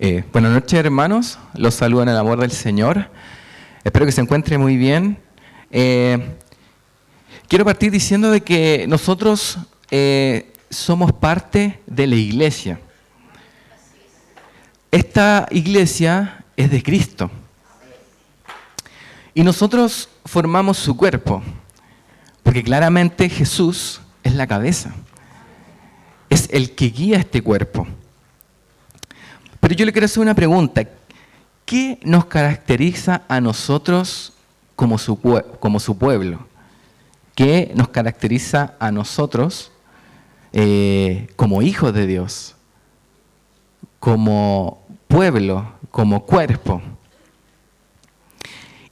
Buenas noches, hermanos. Los saludo en el amor del Señor. Espero que se encuentre muy bien. Quiero partir diciendo de que nosotros somos parte de la iglesia. Esta iglesia es de Cristo. Y nosotros formamos su cuerpo, porque claramente Jesús es la cabeza. Es el que guía este cuerpo. Pero yo le quiero hacer una pregunta. ¿Qué nos caracteriza a nosotros como su pueblo? ¿Qué nos caracteriza a nosotros como hijos de Dios? Como pueblo, como cuerpo.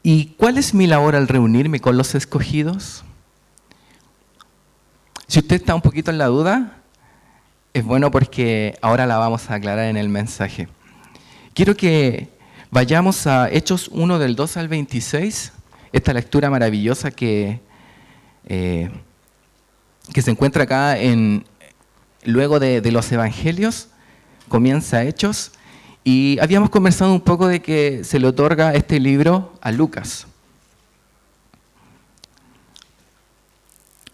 ¿Y cuál es mi labor al reunirme con los escogidos? Si usted está un poquito en la duda, es bueno porque ahora la vamos a aclarar en el mensaje. Quiero que vayamos a Hechos 1 del 2 al 26, esta lectura maravillosa que se encuentra acá luego de los evangelios, comienza Hechos, y habíamos conversado un poco de que se le otorga este libro a Lucas.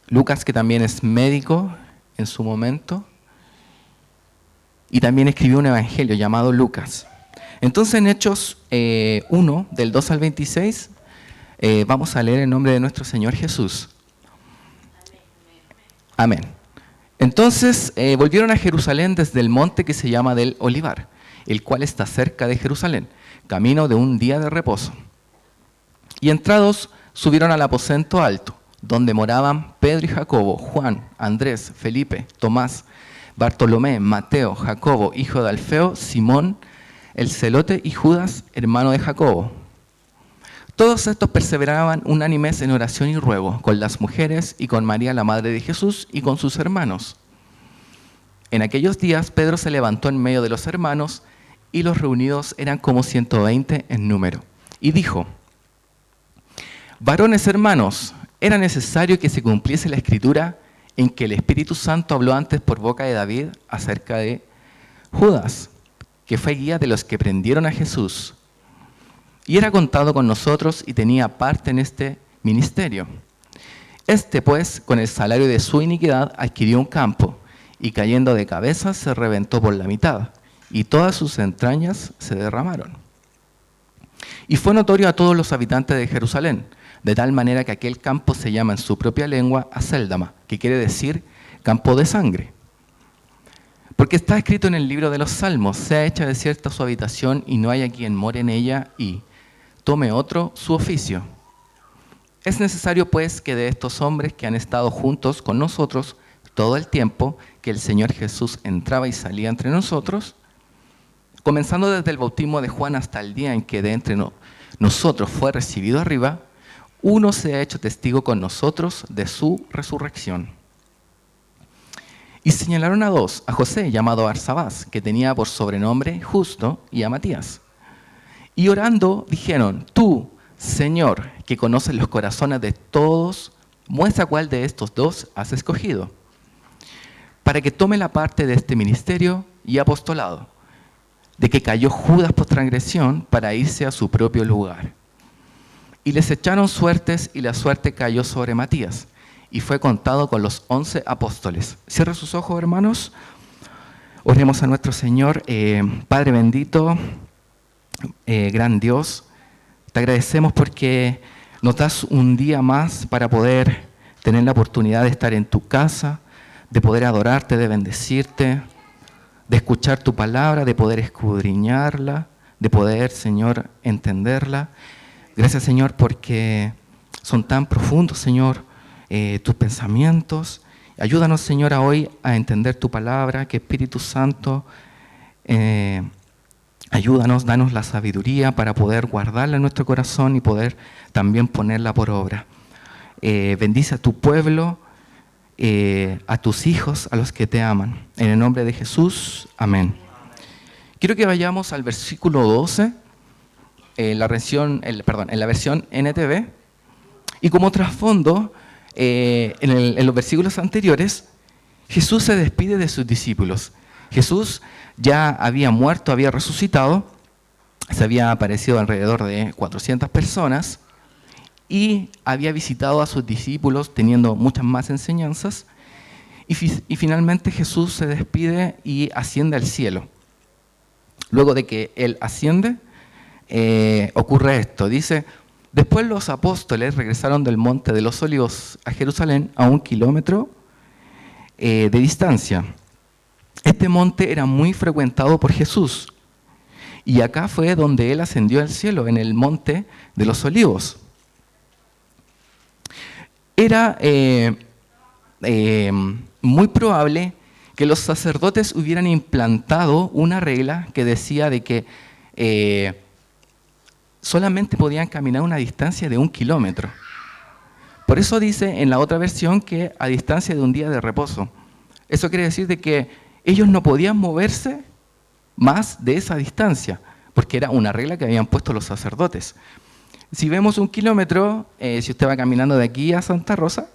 Lucas, que también es médico en su momento, y también escribió un evangelio llamado Lucas. Entonces en Hechos 1, del 2 al 26, vamos a leer el nombre de nuestro Señor Jesús. Amén. Entonces volvieron a Jerusalén desde el monte que se llama del Olivar, el cual está cerca de Jerusalén, camino de un día de reposo. Y entrados subieron al aposento alto, donde moraban Pedro y Jacobo, Juan, Andrés, Felipe, Tomás, Bartolomé, Mateo, Jacobo, hijo de Alfeo, Simón, el celote y Judas, hermano de Jacobo. Todos estos perseveraban unánimes en oración y ruego, con las mujeres y con María, la madre de Jesús, y con sus hermanos. En aquellos días Pedro se levantó en medio de los hermanos, y los reunidos eran como 120 en número, y dijo: varones hermanos, era necesario que se cumpliese la escritura en que el Espíritu Santo habló antes por boca de David acerca de Judas, que fue guía de los que prendieron a Jesús, y era contado con nosotros y tenía parte en este ministerio. Este, pues, con el salario de su iniquidad adquirió un campo, y cayendo de cabeza se reventó por la mitad, y todas sus entrañas se derramaron. Y fue notorio a todos los habitantes de Jerusalén, de tal manera que aquel campo se llama en su propia lengua Acéldama, que quiere decir campo de sangre. Porque está escrito en el libro de los Salmos: sea hecha desierta su habitación y no haya quien more en ella, y tome otro su oficio. Es necesario pues que de estos hombres que han estado juntos con nosotros todo el tiempo que el Señor Jesús entraba y salía entre nosotros, comenzando desde el bautismo de Juan hasta el día en que de entre nosotros fue recibido arriba, uno se ha hecho testigo con nosotros de su resurrección. Y señalaron a dos: a José, llamado Arsabás, que tenía por sobrenombre Justo, y a Matías. Y orando dijeron: tú, Señor, que conoces los corazones de todos, muestra cuál de estos dos has escogido, para que tome la parte de este ministerio y apostolado, de que cayó Judas por transgresión para irse a su propio lugar. Y les echaron suertes, y la suerte cayó sobre Matías, y fue contado con los 11 apóstoles. Cierra sus ojos, hermanos. Oremos a nuestro Señor. Padre bendito, gran Dios, te agradecemos porque nos das un día más para poder tener la oportunidad de estar en tu casa, de poder adorarte, de bendecirte, de escuchar tu palabra, de poder escudriñarla, de poder, Señor, entenderla. Gracias, Señor, porque son tan profundos, Señor, tus pensamientos. Ayúdanos, Señor, hoy a entender tu palabra, que Espíritu Santo, ayúdanos, danos la sabiduría para poder guardarla en nuestro corazón y poder también ponerla por obra. Bendice a tu pueblo, a tus hijos, a los que te aman. En el nombre de Jesús, amén. Quiero que vayamos al versículo 12, en la versión NTV, y como trasfondo, en los versículos anteriores, Jesús se despide de sus discípulos. Jesús ya había muerto, había resucitado, se había aparecido alrededor de 400 personas y había visitado a sus discípulos teniendo muchas más enseñanzas. Y finalmente Jesús se despide y asciende al cielo. Luego de que Él asciende, ocurre esto. Dice, después los apóstoles regresaron del Monte de los Olivos a Jerusalén a 1 kilómetro de distancia. Este monte era muy frecuentado por Jesús. Y acá fue donde Él ascendió al cielo, en el Monte de los Olivos. Era muy probable que los sacerdotes hubieran implantado una regla que decía de que solamente podían caminar una distancia de 1 kilómetro. Por eso dice en la otra versión que a distancia de un día de reposo. Eso quiere decir de que ellos no podían moverse más de esa distancia, porque era una regla que habían puesto los sacerdotes. Si vemos 1 kilómetro, si usted va caminando de aquí a Santa Rosa,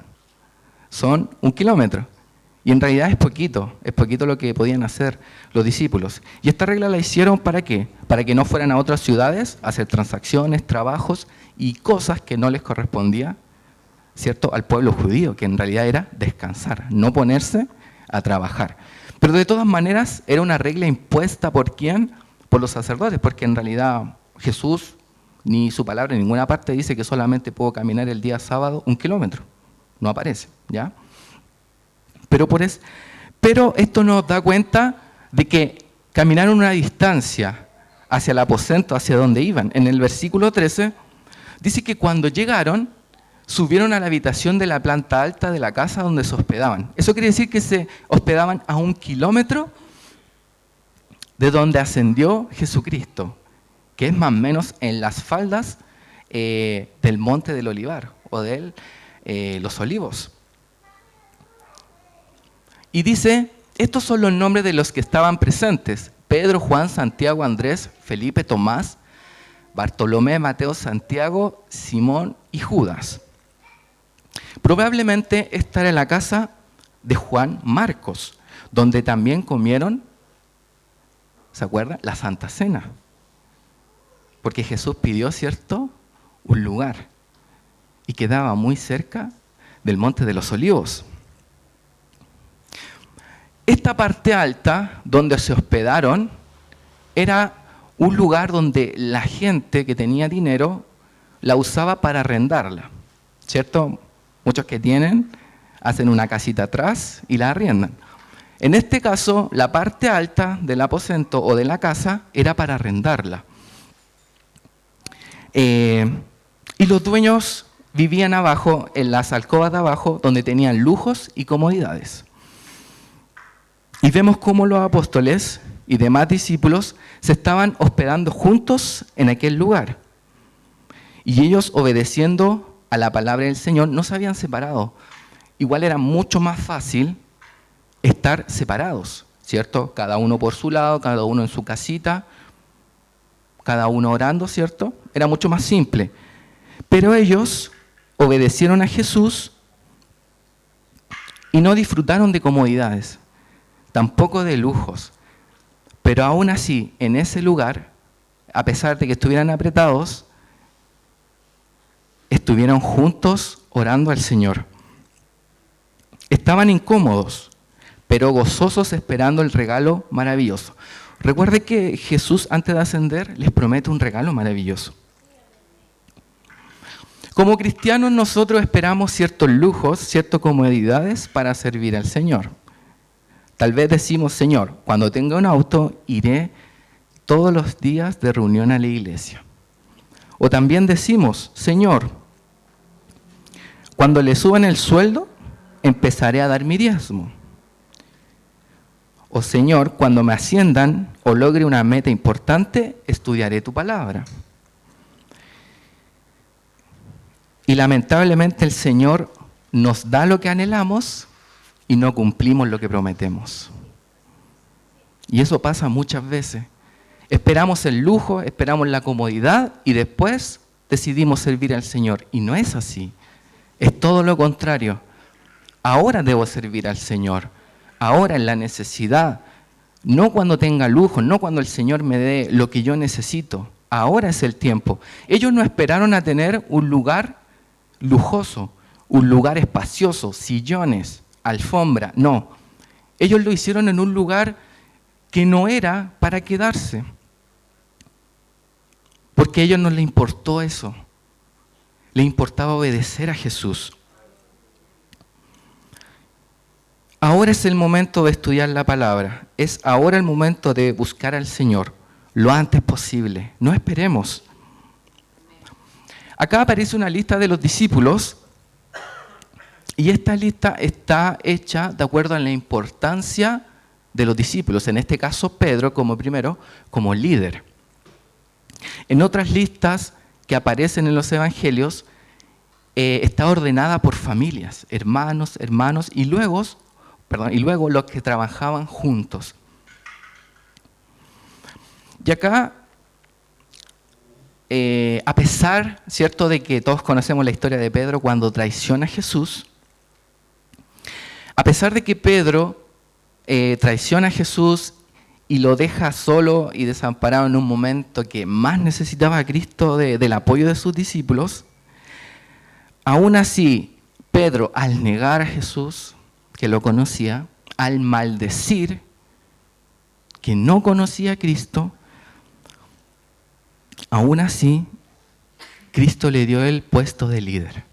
son 1 kilómetro. Y en realidad es poquito lo que podían hacer los discípulos. Y esta regla la hicieron ¿para qué? Para que no fueran a otras ciudades a hacer transacciones, trabajos y cosas que no les correspondía, ¿cierto?, al pueblo judío, que en realidad era descansar, no ponerse a trabajar. Pero de todas maneras era una regla impuesta ¿por quién? Por los sacerdotes, porque en realidad Jesús, ni su palabra en ninguna parte dice que solamente puedo caminar el día sábado 1 kilómetro. No aparece, ¿ya? Pero esto nos da cuenta de que caminaron una distancia hacia el aposento, hacia donde iban. En el versículo 13 dice que cuando llegaron, subieron a la habitación de la planta alta de la casa donde se hospedaban. Eso quiere decir que se hospedaban a 1 kilómetro de donde ascendió Jesucristo, que es más o menos en las faldas del Monte del Olivar o de los Olivos. Y dice, estos son los nombres de los que estaban presentes: Pedro, Juan, Santiago, Andrés, Felipe, Tomás, Bartolomé, Mateo, Santiago, Simón y Judas. Probablemente esta era la casa de Juan Marcos, donde también comieron, ¿se acuerdan?, la Santa Cena. Porque Jesús pidió, ¿cierto?, un lugar. Y quedaba muy cerca del Monte de los Olivos. Esta parte alta, donde se hospedaron, era un lugar donde la gente que tenía dinero la usaba para arrendarla, ¿cierto? Muchos que tienen hacen una casita atrás y la arriendan. En este caso, la parte alta del aposento o de la casa era para arrendarla. Y los dueños vivían abajo, en las alcobas de abajo, donde tenían lujos y comodidades. Y vemos cómo los apóstoles y demás discípulos se estaban hospedando juntos en aquel lugar. Y ellos, obedeciendo a la palabra del Señor, no se habían separado. Igual era mucho más fácil estar separados, ¿cierto? Cada uno por su lado, cada uno en su casita, cada uno orando, ¿cierto? Era mucho más simple. Pero ellos obedecieron a Jesús y no disfrutaron de comodidades, tampoco de lujos. Pero aún así, en ese lugar, a pesar de que estuvieran apretados, estuvieron juntos orando al Señor. Estaban incómodos, pero gozosos esperando el regalo maravilloso. Recuerde que Jesús, antes de ascender, les promete un regalo maravilloso. Como cristianos, nosotros esperamos ciertos lujos, ciertas comodidades para servir al Señor. Tal vez decimos, Señor, cuando tenga un auto, iré todos los días de reunión a la iglesia. O también decimos, Señor, cuando le suban el sueldo, empezaré a dar mi diezmo. O Señor, cuando me asciendan o logre una meta importante, estudiaré tu palabra. Y lamentablemente el Señor nos da lo que anhelamos y no cumplimos lo que prometemos. Y eso pasa muchas veces. Esperamos el lujo, esperamos la comodidad y después decidimos servir al Señor. Y no es así. Es todo lo contrario. Ahora debo servir al Señor. Ahora en la necesidad no cuando tenga lujo, no cuando el Señor me dé lo que yo necesito. Ahora es el tiempo. Ellos no esperaron a tener un lugar lujoso, un lugar espacioso, sillones, alfombra, no. Ellos lo hicieron en un lugar que no era para quedarse, porque a ellos no les importó eso, les importaba obedecer a Jesús. Ahora es el momento de estudiar la palabra, es ahora el momento de buscar al Señor lo antes posible, no esperemos. Acá aparece una lista de los discípulos y esta lista está hecha de acuerdo a la importancia de los discípulos, en este caso Pedro como primero, como líder. En otras listas que aparecen en los evangelios está ordenada por familias, hermanos y luego los que trabajaban juntos. Y acá, a pesar, ¿cierto?, de que todos conocemos la historia de Pedro cuando traiciona a Jesús, a pesar de que Pedro traiciona a Jesús y lo deja solo y desamparado en un momento que más necesitaba a Cristo del apoyo de sus discípulos, aún así, Pedro, al negar a Jesús, que lo conocía, al maldecir que no conocía a Cristo, aún así, Cristo le dio el puesto de líder.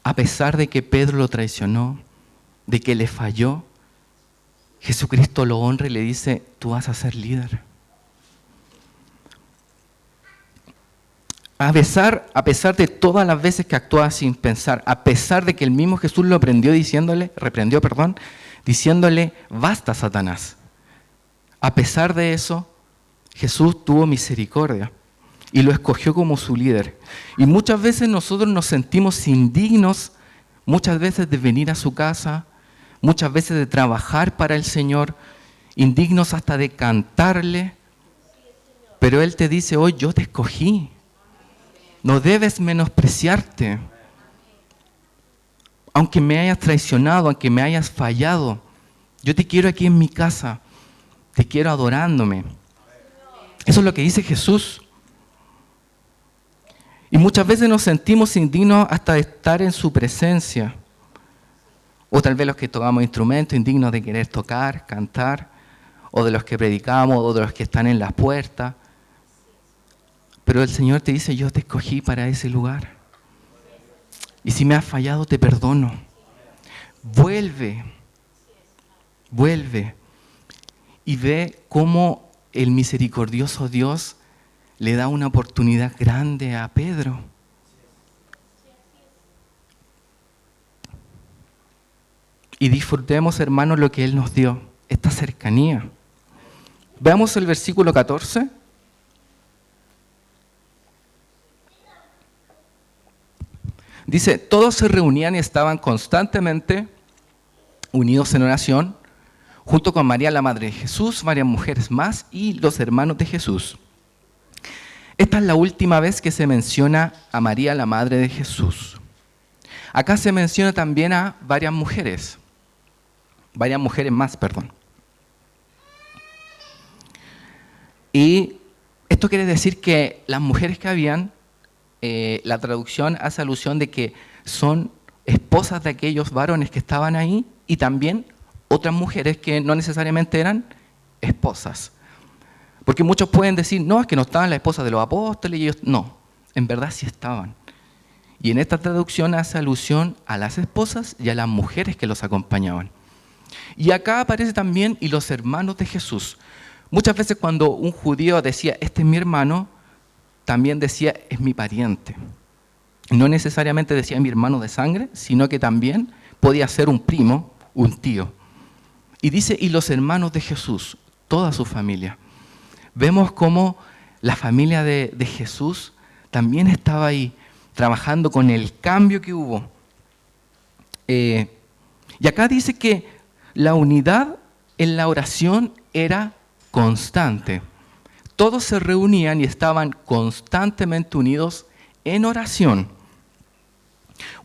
A pesar de que Pedro lo traicionó, de que le falló, Jesucristo lo honra y le dice, tú vas a ser líder. A pesar de todas las veces que actuaba sin pensar, a pesar de que el mismo Jesús lo reprendió, diciéndole, basta, Satanás. A pesar de eso, Jesús tuvo misericordia y lo escogió como su líder. Y muchas veces nosotros nos sentimos indignos, muchas veces de venir a su casa, muchas veces de trabajar para el Señor, indignos hasta de cantarle, pero Él te dice, hoy yo te escogí. No debes menospreciarte. Aunque me hayas traicionado, aunque me hayas fallado, yo te quiero aquí en mi casa, te quiero adorándome. Eso es lo que dice Jesús. Y muchas veces nos sentimos indignos hasta de estar en su presencia. O tal vez los que tocamos instrumentos, indignos de querer tocar, cantar, o de los que predicamos, o de los que están en las puertas. Pero el Señor te dice, yo te escogí para ese lugar. Y si me has fallado, te perdono. Vuelve y ve cómo el misericordioso Dios le da una oportunidad grande a Pedro. Y disfrutemos, hermanos, lo que Él nos dio, esta cercanía. Veamos el versículo 14. Dice, todos se reunían y estaban constantemente unidos en oración, junto con María, la madre de Jesús, varias mujeres más y los hermanos de Jesús. Esta es la última vez que se menciona a María, la madre de Jesús. Acá se menciona también a varias mujeres más. Y esto quiere decir que las mujeres que habían, la traducción hace alusión de que son esposas de aquellos varones que estaban ahí y también otras mujeres que no necesariamente eran esposas. Porque muchos pueden decir, no, es que no estaban las esposas de los apóstoles y ellos, no, en verdad sí estaban. Y en esta traducción hace alusión a las esposas y a las mujeres que los acompañaban. Y acá aparece también, y los hermanos de Jesús. Muchas veces cuando un judío decía, este es mi hermano, también decía, es mi pariente. No necesariamente decía mi hermano de sangre, sino que también podía ser un primo, un tío. Y dice, y los hermanos de Jesús, toda su familia. Vemos cómo la familia de Jesús también estaba ahí, trabajando con el cambio que hubo. Y acá dice que la unidad en la oración era constante. Todos se reunían y estaban constantemente unidos en oración.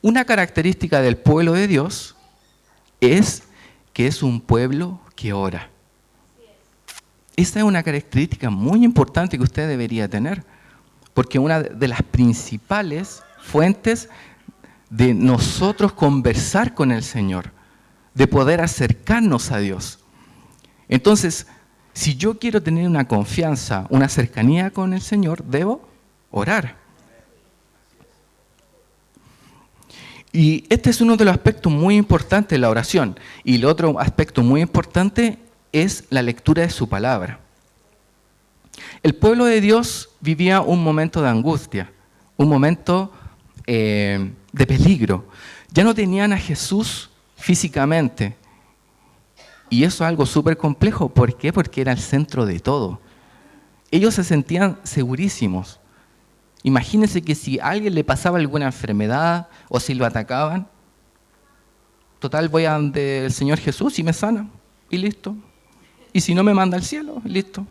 Una característica del pueblo de Dios es que es un pueblo que ora. Esa es una característica muy importante que usted debería tener, porque una de las principales fuentes de nosotros conversar con el Señor, de poder acercarnos a Dios. Entonces, si yo quiero tener una confianza, una cercanía con el Señor, debo orar. Y este es uno de los aspectos muy importantes de la oración. Y el otro aspecto muy importante es la lectura de su palabra. El pueblo de Dios vivía un momento de angustia, un momento de peligro. Ya no tenían a Jesús físicamente. Y eso es algo súper complejo. ¿Por qué? Porque era el centro de todo. Ellos se sentían segurísimos. Imagínense que si a alguien le pasaba alguna enfermedad o si lo atacaban, total voy a donde el Señor Jesús y me sana y listo. Y si no me manda al cielo, listo.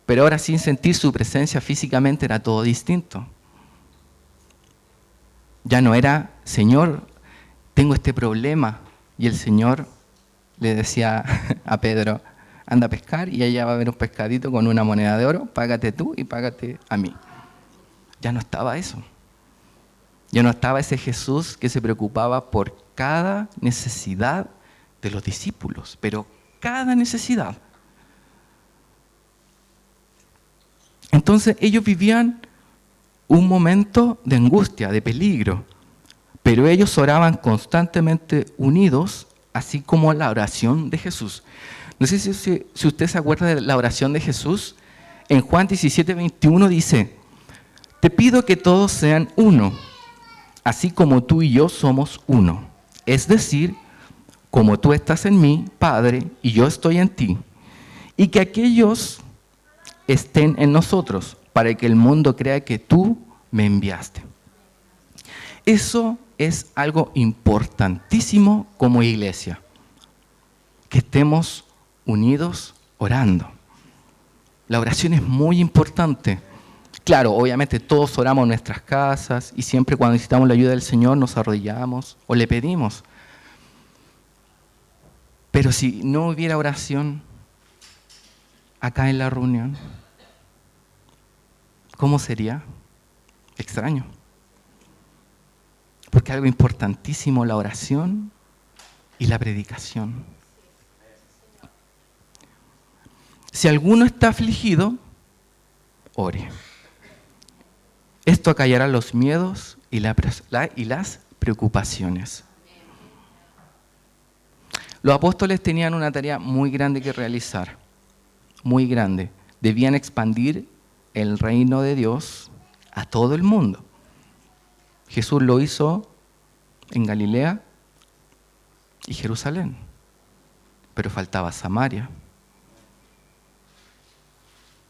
Pero ahora sin sentir su presencia físicamente era todo distinto. Ya no era, Señor, tengo este problema. Y el Señor le decía a Pedro, anda a pescar y allá va a haber un pescadito con una moneda de oro, págate tú y págate a mí. Ya no estaba eso. Ya no estaba ese Jesús que se preocupaba por cada necesidad de los discípulos, pero cada necesidad. Entonces ellos vivían un momento de angustia, de peligro, pero ellos oraban constantemente unidos, así como la oración de Jesús. No sé si usted se acuerda de la oración de Jesús. En Juan 17:21 dice, te pido que todos sean uno, así como tú y yo somos uno. Es decir, como tú estás en mí, Padre, y yo estoy en ti, y que aquellos estén en nosotros, para que el mundo crea que tú me enviaste. Eso es algo importantísimo como iglesia, que estemos unidos orando. La oración es muy importante. Claro, obviamente todos oramos en nuestras casas y siempre cuando necesitamos la ayuda del Señor nos arrodillamos o le pedimos. Pero si no hubiera oración acá en la reunión, ¿cómo sería? Extraño. Porque algo importantísimo, la oración y la predicación. Si alguno está afligido, ore. Esto acallará los miedos y las preocupaciones. Los apóstoles tenían una tarea muy grande que realizar, muy grande. Debían expandir el reino de Dios a todo el mundo. Jesús lo hizo en Galilea y Jerusalén, pero faltaba Samaria.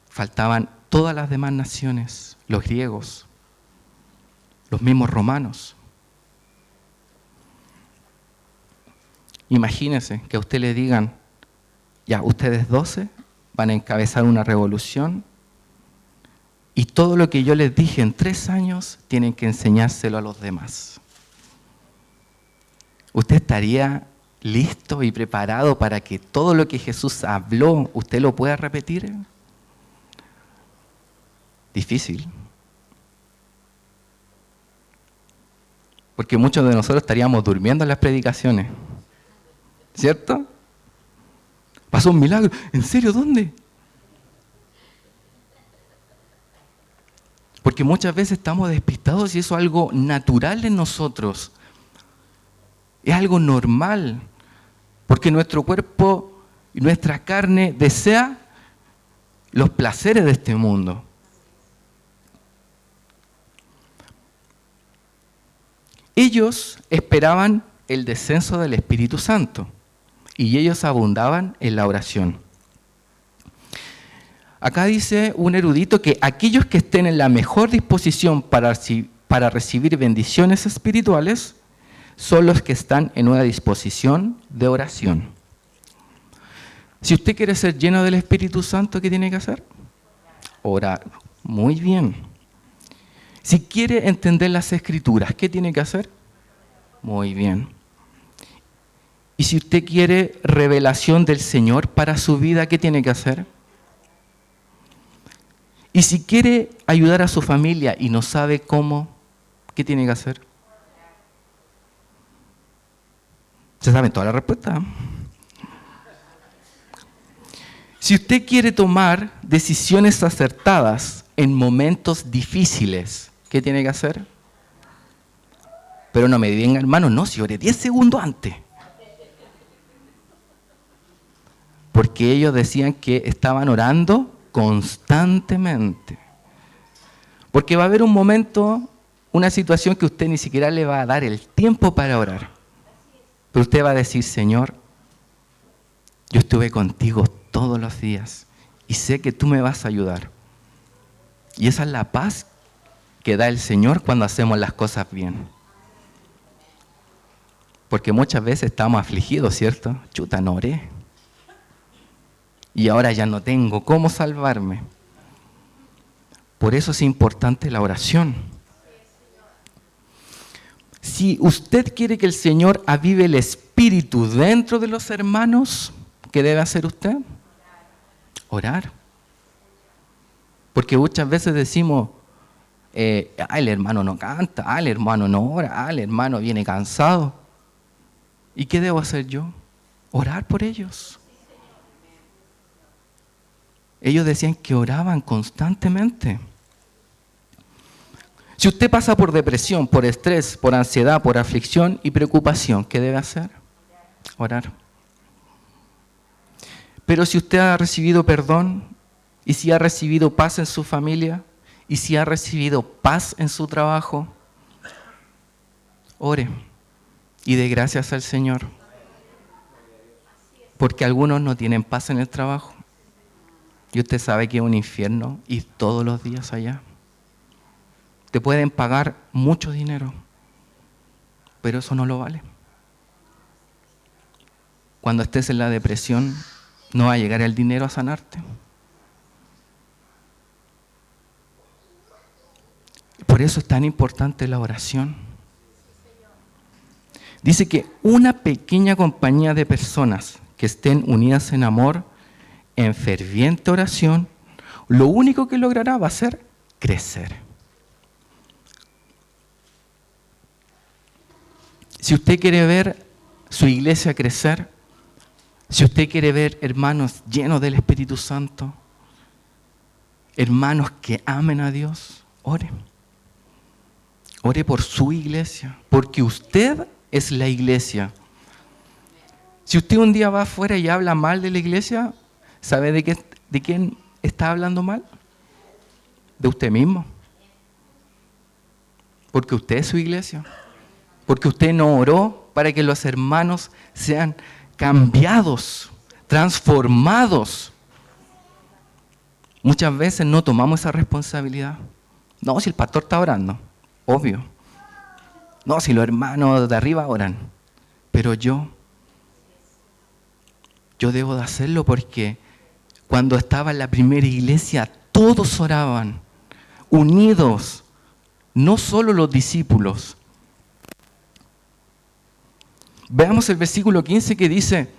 Faltaban todas las demás naciones, los griegos, los mismos romanos. Imagínense que a usted le digan, ya, ustedes 12 van a encabezar una revolución y todo lo que yo les dije en 3 años tienen que enseñárselo a los demás. ¿Usted estaría listo y preparado para que todo lo que Jesús habló, usted lo pueda repetir? Difícil. Porque muchos de nosotros estaríamos durmiendo en las predicaciones. ¿Cierto? Pasó un milagro. ¿En serio? ¿Dónde? Porque muchas veces estamos despistados y eso es algo natural en nosotros. Es algo normal. Porque nuestro cuerpo y nuestra carne desea los placeres de este mundo. Ellos esperaban el descenso del Espíritu Santo y ellos abundaban en la oración. Acá dice un erudito que aquellos que estén en la mejor disposición para recibir bendiciones espirituales son los que están en una disposición de oración. Si usted quiere ser lleno del Espíritu Santo, ¿qué tiene que hacer? Orar. Muy bien. Si quiere entender las Escrituras, ¿qué tiene que hacer? Muy bien. Y si usted quiere revelación del Señor para su vida, ¿qué tiene que hacer? Y si quiere ayudar a su familia y no sabe cómo, ¿qué tiene que hacer? ¿Se saben toda la respuesta? Si usted quiere tomar decisiones acertadas en momentos difíciles, ¿qué tiene que hacer? Pero no me digan, hermano, no, si oré 10 segundos antes. Porque ellos decían que estaban orando constantemente. Porque va a haber un momento, una situación que usted ni siquiera le va a dar el tiempo para orar. Pero usted va a decir, Señor, yo estuve contigo todos los días y sé que tú me vas a ayudar. Y esa es la paz que da el Señor cuando hacemos las cosas bien. Porque muchas veces estamos afligidos, ¿cierto? Chuta, no oré. Y ahora ya no tengo cómo salvarme. Por eso es importante la oración. Si usted quiere que el Señor avive el espíritu dentro de los hermanos, ¿qué debe hacer usted? Orar. Porque muchas veces decimos, el hermano no canta, el hermano no ora, el hermano viene cansado. ¿Y qué debo hacer yo? Orar por ellos. Ellos decían que oraban constantemente. Si usted pasa por depresión, por estrés, por ansiedad, por aflicción y preocupación, ¿qué debe hacer? Orar. Pero si usted ha recibido perdón, y si ha recibido paz en su familia, y si ha recibido paz en su trabajo, ore y dé gracias al Señor. Porque algunos no tienen paz en el trabajo. Y usted sabe que es un infierno ir todos los días allá. Te pueden pagar mucho dinero, pero eso no lo vale. Cuando estés en la depresión, no va a llegar el dinero a sanarte. Por eso es tan importante la oración. Dice que una pequeña compañía de personas que estén unidas en amor, en ferviente oración, lo único que logrará va a ser crecer. Si usted quiere ver su iglesia crecer, si usted quiere ver hermanos llenos del Espíritu Santo, hermanos que amen a Dios, ore. Ore por su iglesia, porque usted es la iglesia. Si usted un día va afuera y habla mal de la iglesia, ¿sabe de quién está hablando mal? De usted mismo. Porque usted es su iglesia. Porque usted no oró para que los hermanos sean cambiados, transformados. Muchas veces no tomamos esa responsabilidad. No, si el pastor está orando, obvio. No, si los hermanos de arriba oran. Pero yo debo de hacerlo porque cuando estaba en la primera iglesia, todos oraban, unidos, no solo los discípulos. Veamos el versículo 15 que dice,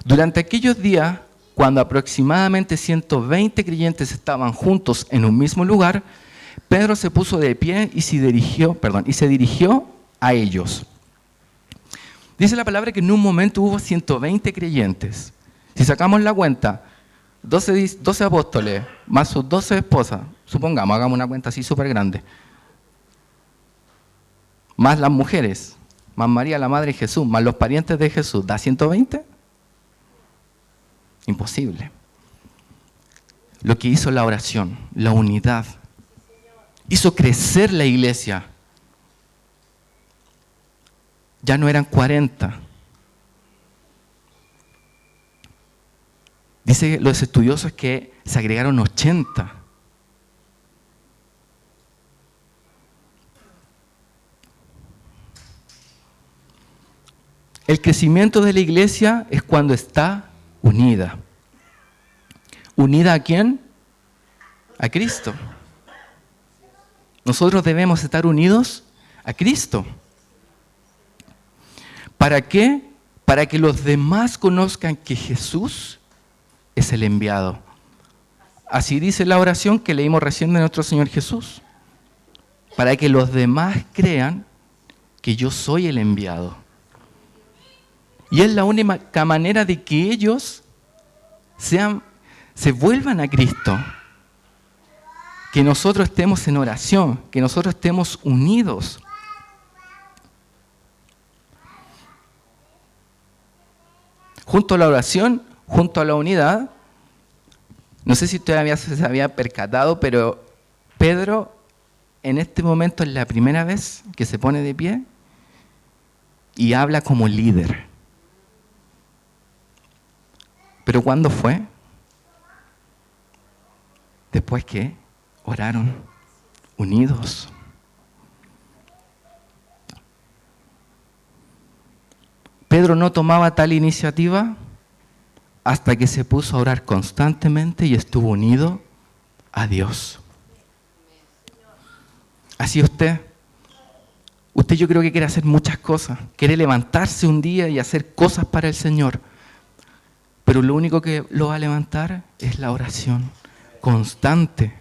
durante aquellos días, cuando aproximadamente 120 creyentes estaban juntos en un mismo lugar, Pedro se puso de pie y se dirigió a ellos. Dice la palabra que en un momento hubo 120 creyentes. Si sacamos la cuenta, 12 apóstoles más sus 12 esposas, supongamos, hagamos una cuenta así súper grande, más las mujeres, más María, la madre de Jesús, más los parientes de Jesús, ¿da 120? Imposible. Lo que hizo la oración, la unidad, hizo crecer la iglesia. Ya no eran 40. Dice los estudiosos que se agregaron 80. El crecimiento de la iglesia es cuando está unida. ¿Unida a quién? A Cristo. Nosotros debemos estar unidos a Cristo. ¿Para qué? Para que los demás conozcan que Jesús es el enviado. Así dice la oración que leímos recién de nuestro Señor Jesús. Para que los demás crean que yo soy el enviado. Y es la única manera de que ellos se vuelvan a Cristo. Que nosotros estemos en oración, que nosotros estemos unidos. Junto a la oración, junto a la unidad, no sé si usted se había percatado, pero Pedro en este momento es la primera vez que se pone de pie y habla como líder. ¿Pero cuándo fue? Después que oraron unidos. Pedro no tomaba tal iniciativa hasta que se puso a orar constantemente y estuvo unido a Dios. Así usted yo creo que quiere hacer muchas cosas, quiere levantarse un día y hacer cosas para el Señor, pero lo único que lo va a levantar es la oración constante.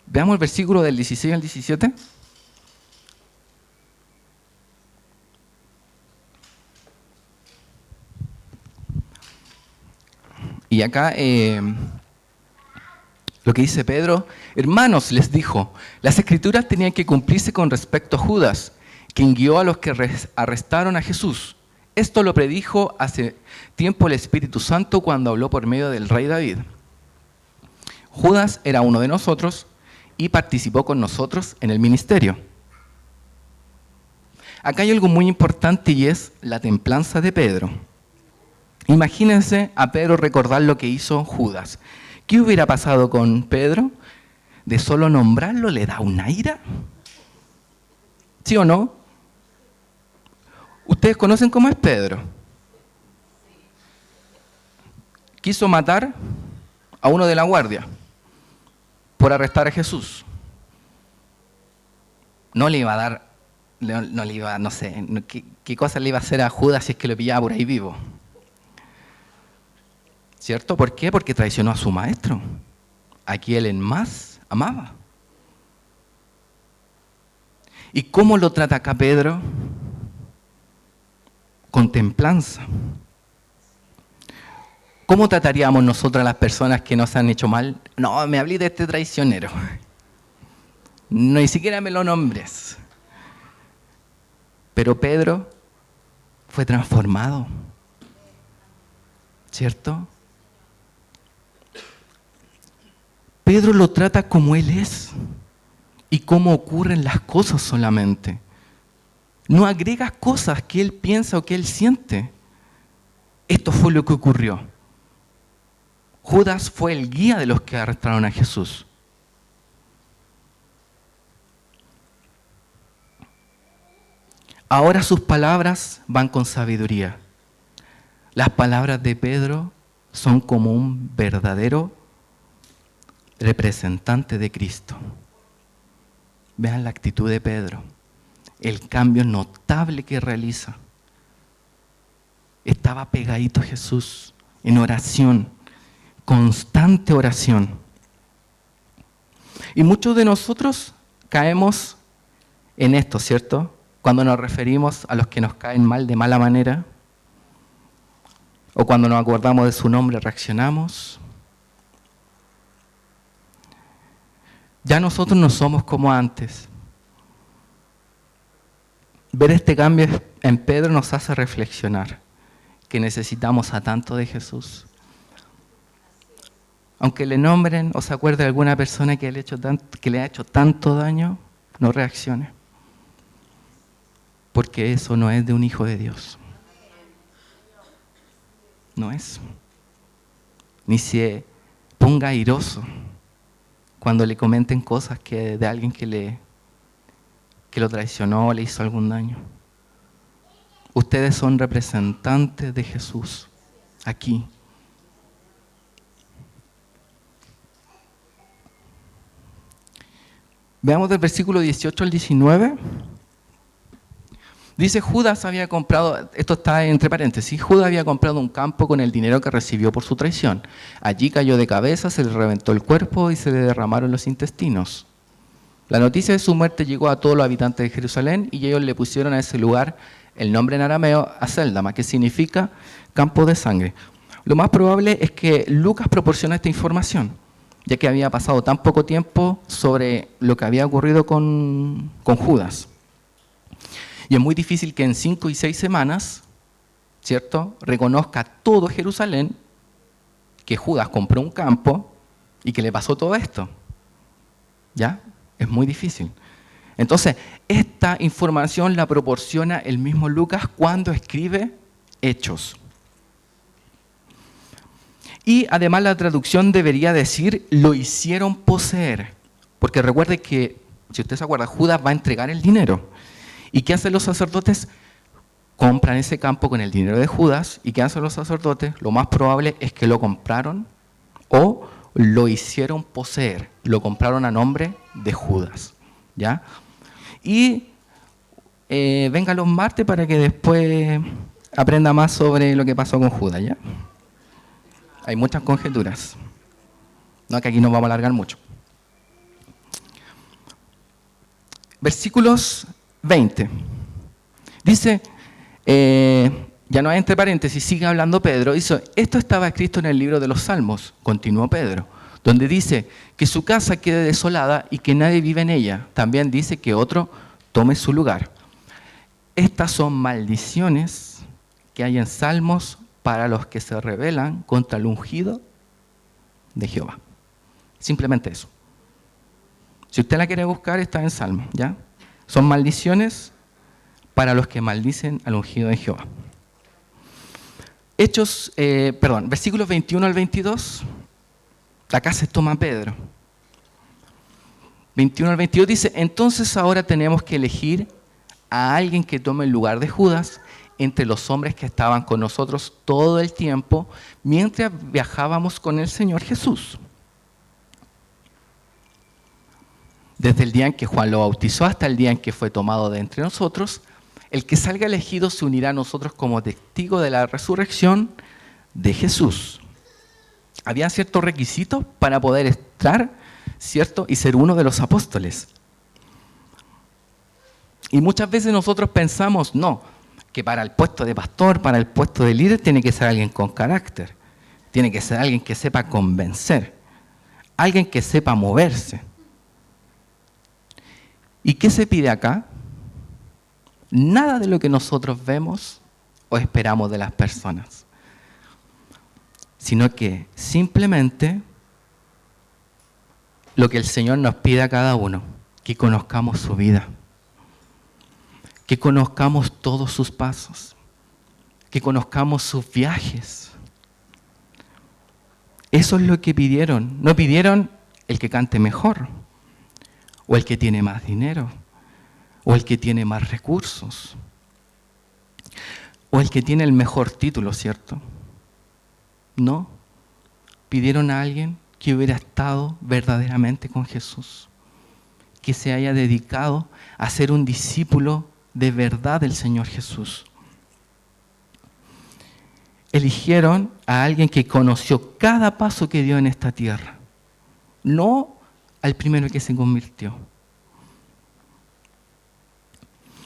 Veamos el versículo del 16 al 17. Y acá lo que dice Pedro: hermanos, les dijo, las escrituras tenían que cumplirse con respecto a Judas, quien guió a los que arrestaron a Jesús. Esto lo predijo hace tiempo el Espíritu Santo cuando habló por medio del rey David. Judas era uno de nosotros y participó con nosotros en el ministerio. Acá hay algo muy importante y es la templanza de Pedro. Imagínense a Pedro recordar lo que hizo Judas. ¿Qué hubiera pasado con Pedro? De solo nombrarlo le da una ira. ¿Sí o no? ¿Ustedes conocen cómo es Pedro? Quiso matar a uno de la guardia por arrestar a Jesús. No le iba a dar, no le iba, no sé, qué cosa le iba a hacer a Judas si es que lo pillaba por ahí vivo. ¿Cierto? ¿Por qué? Porque traicionó a su maestro, a quien él más amaba. ¿Y cómo lo trata acá Pedro? Con templanza. ¿Cómo trataríamos nosotros a las personas que nos han hecho mal? No, me hablé de este traicionero. No, ni siquiera me lo nombres. Pero Pedro fue transformado. ¿Cierto? Pedro lo trata como él es y cómo ocurren las cosas solamente. No agrega cosas que él piensa o que él siente. Esto fue lo que ocurrió. Judas fue el guía de los que arrestaron a Jesús. Ahora sus palabras van con sabiduría. Las palabras de Pedro son como un verdadero representante de Cristo. Vean la actitud de Pedro, el cambio notable que realiza. Estaba pegadito a Jesús en oración, constante oración. Y muchos de nosotros caemos en esto, ¿cierto? Cuando nos referimos a los que nos caen mal de mala manera, o cuando nos acordamos de su nombre reaccionamos. Ya nosotros no somos como antes. Ver este cambio en Pedro nos hace reflexionar que necesitamos a tanto de Jesús. Aunque le nombren o se acuerde de alguna persona que le ha hecho tanto daño, no reaccione. Porque eso no es de un hijo de Dios. No es. Ni se ponga airoso cuando le comenten cosas de alguien que lo traicionó o le hizo algún daño. Ustedes son representantes de Jesús aquí. Veamos del versículo 18 al 19. Dice, Judas había comprado, esto está entre paréntesis, Judas había comprado un campo con el dinero que recibió por su traición. Allí cayó de cabeza, se le reventó el cuerpo y se le derramaron los intestinos. La noticia de su muerte llegó a todos los habitantes de Jerusalén y ellos le pusieron a ese lugar el nombre en arameo Aceldama, que significa campo de sangre. Lo más probable es que Lucas proporciona esta información, ya que había pasado tan poco tiempo sobre lo que había ocurrido con Judas. Y es muy difícil que en 5 y 6 semanas, ¿cierto?, reconozca todo Jerusalén que Judas compró un campo y que le pasó todo esto. ¿Ya? Es muy difícil. Entonces, esta información la proporciona el mismo Lucas cuando escribe Hechos. Y además la traducción debería decir, lo hicieron poseer. Porque recuerde que, si usted se acuerda, Judas va a entregar el dinero. ¿Y qué hacen los sacerdotes? Compran ese campo con el dinero de Judas. ¿Y qué hacen los sacerdotes? Lo más probable es que lo compraron o lo hicieron poseer. Lo compraron a nombre de Judas. ¿Ya? Y venga los martes para que después aprenda más sobre lo que pasó con Judas. ¿Ya? Hay muchas conjeturas. No, que aquí nos vamos a alargar mucho. Versículos 20. Dice, ya no hay entre paréntesis, sigue hablando Pedro, dice, esto estaba escrito en el libro de los Salmos, continuó Pedro, donde dice que su casa quede desolada y que nadie vive en ella. También dice que otro tome su lugar. Estas son maldiciones que hay en Salmos para los que se rebelan contra el ungido de Jehová. Simplemente eso. Si usted la quiere buscar, está en Salmos, ¿ya? Son maldiciones para los que maldicen al ungido de Jehová. Versículos 21 al 22, acá se toma Pedro. 21 al 22 dice, entonces ahora tenemos que elegir a alguien que tome el lugar de Judas entre los hombres que estaban con nosotros todo el tiempo mientras viajábamos con el Señor Jesús. Desde el día en que Juan lo bautizó hasta el día en que fue tomado de entre nosotros, el que salga elegido se unirá a nosotros como testigo de la resurrección de Jesús. Había ciertos requisitos para poder estar, ¿cierto?, y ser uno de los apóstoles. Y muchas veces nosotros pensamos, no, que para el puesto de pastor, para el puesto de líder, tiene que ser alguien con carácter, tiene que ser alguien que sepa convencer, alguien que sepa moverse. ¿Y qué se pide acá? Nada de lo que nosotros vemos o esperamos de las personas, sino que simplemente lo que el Señor nos pide a cada uno, que conozcamos su vida, que conozcamos todos sus pasos, que conozcamos sus viajes. Eso es lo que pidieron. No pidieron el que cante mejor, o el que tiene más dinero, o el que tiene más recursos, o el que tiene el mejor título, ¿cierto? No, pidieron a alguien que hubiera estado verdaderamente con Jesús, que se haya dedicado a ser un discípulo de verdad del Señor Jesús. Eligieron a alguien que conoció cada paso que dio en esta tierra, no al primero que se convirtió.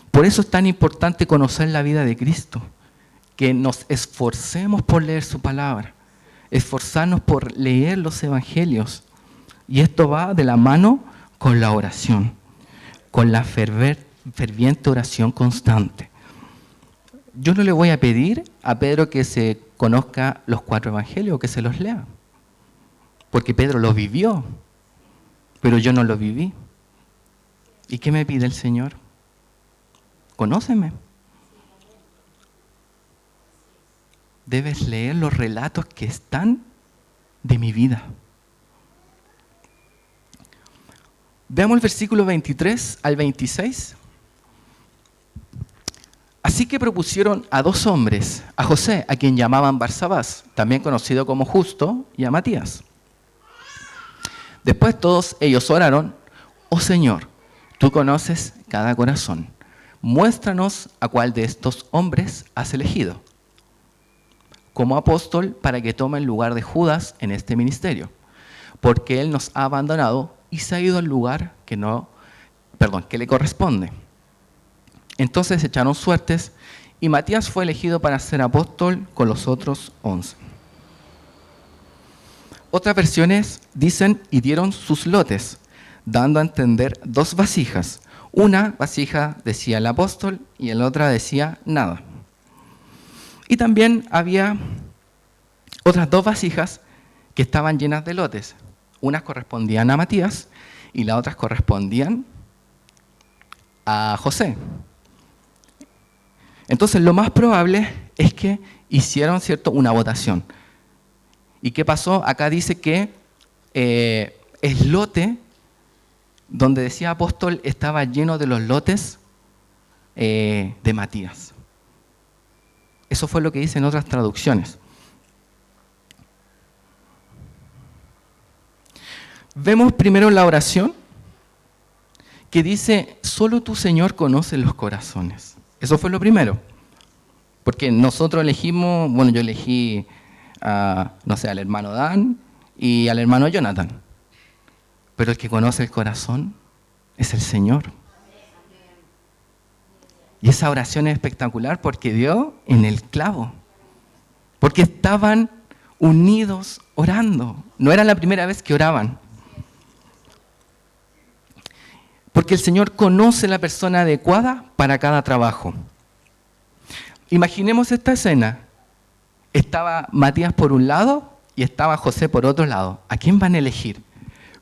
Por eso es tan importante conocer la vida de Cristo, que nos esforcemos por leer su palabra, esforzarnos por leer los evangelios. Y esto va de la mano con la oración, con la ferviente oración constante. Yo no le voy a pedir a Pedro que se conozca los 4 evangelios o que se los lea, porque Pedro los vivió, pero yo no lo viví. ¿Y qué me pide el Señor? Conóceme. Debes leer los relatos que están de mi vida. Veamos el versículo 23 al 26. Así que propusieron a 2 hombres, a José, a quien llamaban Barsabás, también conocido como Justo, y a Matías. Después todos ellos oraron, oh Señor, tú conoces cada corazón. muéstranos a cuál de estos hombres has elegido como apóstol para que tome el lugar de Judas en este ministerio, porque él nos ha abandonado y se ha ido al lugar que le corresponde. Entonces echaron suertes y Matías fue elegido para ser apóstol con los otros 11. Otras versiones dicen y dieron sus lotes, dando a entender 2 vasijas. Una vasija decía el apóstol y en la otra decía nada. Y también había otras 2 vasijas que estaban llenas de lotes. Unas correspondían a Matías y las otras correspondían a José. Entonces lo más probable es que hicieron, ¿cierto?, una votación. ¿Y qué pasó? Acá dice que el lote donde decía apóstol estaba lleno de los lotes de Matías. Eso fue lo que dice en otras traducciones. Vemos primero la oración que dice, solo tu Señor conoce los corazones. Eso fue lo primero. Porque nosotros elegimos, bueno, yo elegí al hermano Dan y al hermano Jonathan. Pero el que conoce el corazón es el Señor. Y esa oración es espectacular porque dio en el clavo. Porque estaban unidos orando. No era la primera vez que oraban. Porque el Señor conoce la persona adecuada para cada trabajo. Imaginemos esta escena. Estaba Matías por un lado y estaba José por otro lado. ¿A quién van a elegir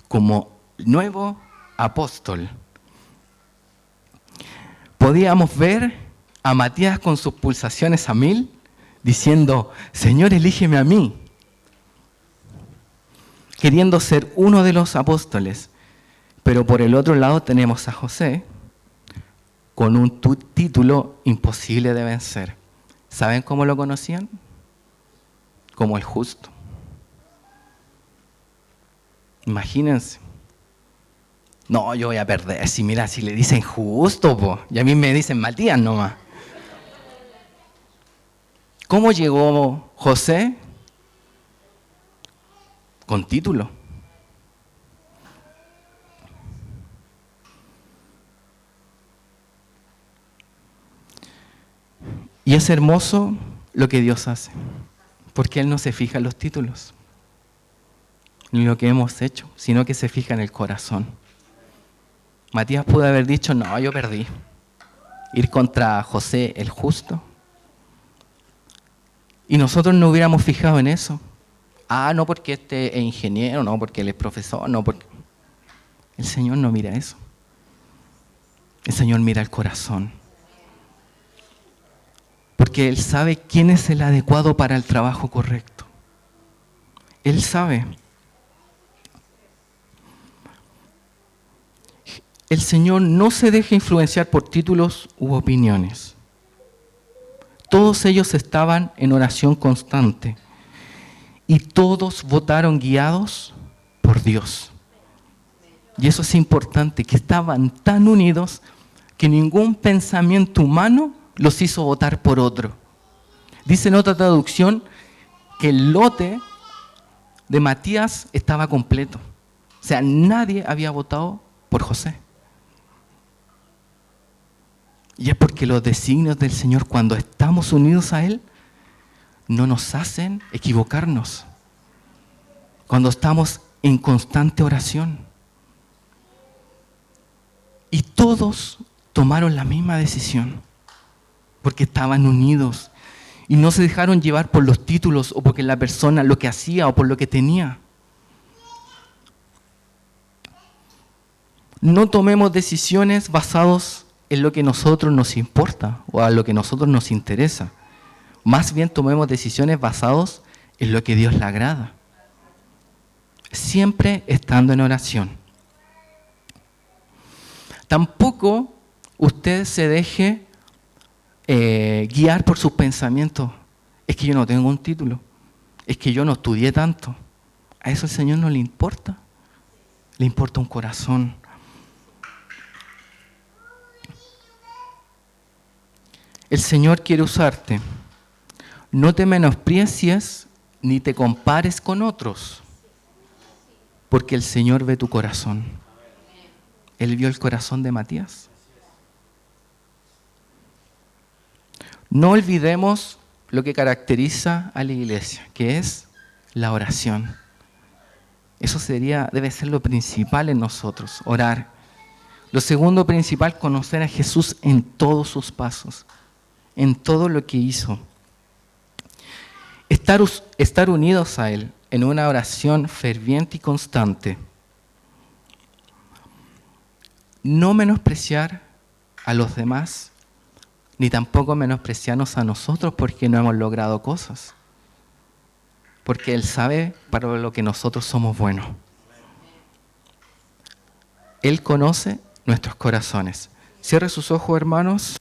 como nuevo apóstol? Podíamos ver a Matías con sus pulsaciones a 1000, diciendo, Señor, elígeme a mí, queriendo ser uno de los apóstoles. Pero por el otro lado tenemos a José con un título imposible de vencer. ¿Saben cómo lo conocían? Como el justo. Imagínense. No, yo voy a perder. Si mira, si le dicen justo, po, y a mí me dicen Matías nomás. ¿Cómo llegó José? Con título. Y es hermoso lo que Dios hace, porque Él no se fija en los títulos, ni lo que hemos hecho, sino que se fija en el corazón. Matías pudo haber dicho, no, yo perdí. Ir contra José el justo. Y nosotros no hubiéramos fijado en eso. No porque este es ingeniero, no porque él es profesor, no porque... El Señor no mira eso. El Señor mira el corazón. Porque Él sabe quién es el adecuado para el trabajo correcto. Él sabe. El Señor no se deja influenciar por títulos u opiniones. Todos ellos estaban en oración constante y todos votaron guiados por Dios. Y eso es importante, que estaban tan unidos que ningún pensamiento humano los hizo votar por otro. Dice en otra traducción que el lote de Matías estaba completo. O sea, nadie había votado por José. Y es porque los designios del Señor, cuando estamos unidos a Él, no nos hacen equivocarnos. Cuando estamos en constante oración. Y todos tomaron la misma decisión, porque estaban unidos y no se dejaron llevar por los títulos o porque la persona lo que hacía o por lo que tenía. No tomemos decisiones basadas en lo que a nosotros nos importa o a lo que a nosotros nos interesa. Más bien tomemos decisiones basadas en lo que a Dios le agrada. Siempre estando en oración. Tampoco usted se deje guiar por sus pensamientos. Es que yo no tengo un título. Es que yo no estudié tanto. A eso al Señor no le importa. Le importa un corazón. El Señor quiere usarte. No te menosprecies ni te compares con otros, porque el Señor ve tu corazón. Él vio el corazón de Matías. No olvidemos lo que caracteriza a la iglesia, que es la oración. Eso debe ser lo principal en nosotros, orar. Lo segundo principal, conocer a Jesús en todos sus pasos, en todo lo que hizo. Estar unidos a Él en una oración ferviente y constante. No menospreciar a los demás, ni tampoco menospreciarnos a nosotros porque no hemos logrado cosas. Porque Él sabe para lo que nosotros somos buenos. Él conoce nuestros corazones. Cierre sus ojos, hermanos.